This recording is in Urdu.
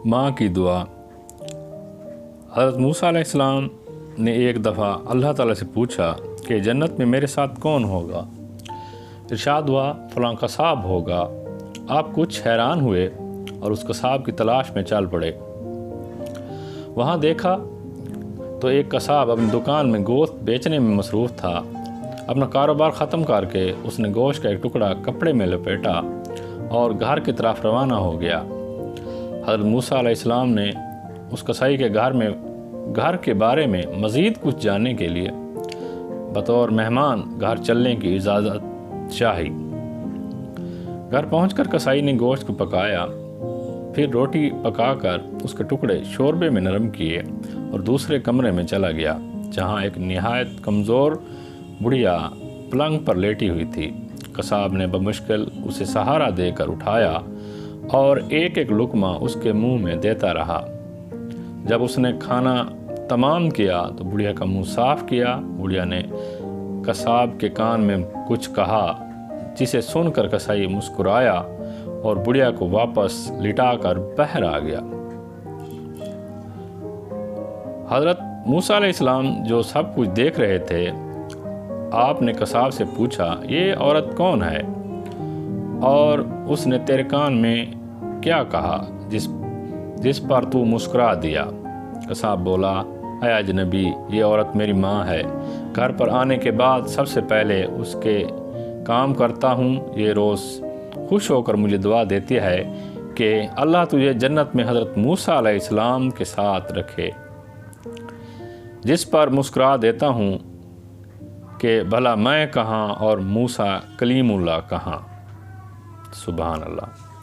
ماں کی دعا۔ حضرت موسیٰ علیہ السلام نے ایک دفعہ اللہ تعالیٰ سے پوچھا کہ جنت میں میرے ساتھ کون ہوگا؟ ارشاد ہوا فلاں قصاب ہوگا۔ آپ کچھ حیران ہوئے اور اس قصاب کی تلاش میں چل پڑے۔ وہاں دیکھا تو ایک قصاب اپنی دکان میں گوشت بیچنے میں مصروف تھا۔ اپنا کاروبار ختم کر کے اس نے گوشت کا ایک ٹکڑا کپڑے میں لپیٹا اور گھر کی طرف روانہ ہو گیا۔ حضرت موسیٰ علیہ السلام نے اس قصائی کے گھر کے بارے میں مزید کچھ جاننے کے لیے بطور مہمان گھر چلنے کی اجازت چاہی۔ گھر پہنچ کر قصائی نے گوشت کو پکایا، پھر روٹی پکا کر اس کے ٹکڑے شوربے میں نرم کیے اور دوسرے کمرے میں چلا گیا جہاں ایک نہایت کمزور بڑھیا پلنگ پر لیٹی ہوئی تھی۔ قصاب نے بمشکل اسے سہارا دے کر اٹھایا اور ایک ایک لقمہ اس کے منہ میں دیتا رہا۔ جب اس نے کھانا تمام کیا تو بڑھیا کا منہ صاف کیا۔ بڑھیا نے قصاب کے کان میں کچھ کہا جسے سن کر قصائی مسکرایا اور بڑھیا کو واپس لٹا کر باہر آ گیا۔ حضرت موسیٰ علیہ السلام جو سب کچھ دیکھ رہے تھے، آپ نے قصاب سے پوچھا یہ عورت کون ہے اور اس نے تیرے کان میں کیا کہا جس پر تو مسکرا دیا؟ قصاب بولا اے اجنبی، یہ عورت میری ماں ہے۔ گھر پر آنے کے بعد سب سے پہلے اس کے کام کرتا ہوں۔ یہ روز خوش ہو کر مجھے دعا دیتی ہے کہ اللہ تجھے جنت میں حضرت موسیٰ علیہ السلام کے ساتھ رکھے، جس پر مسکرا دیتا ہوں کہ بھلا میں کہاں اور موسیٰ کلیم اللہ کہاں۔ سبحان اللہ۔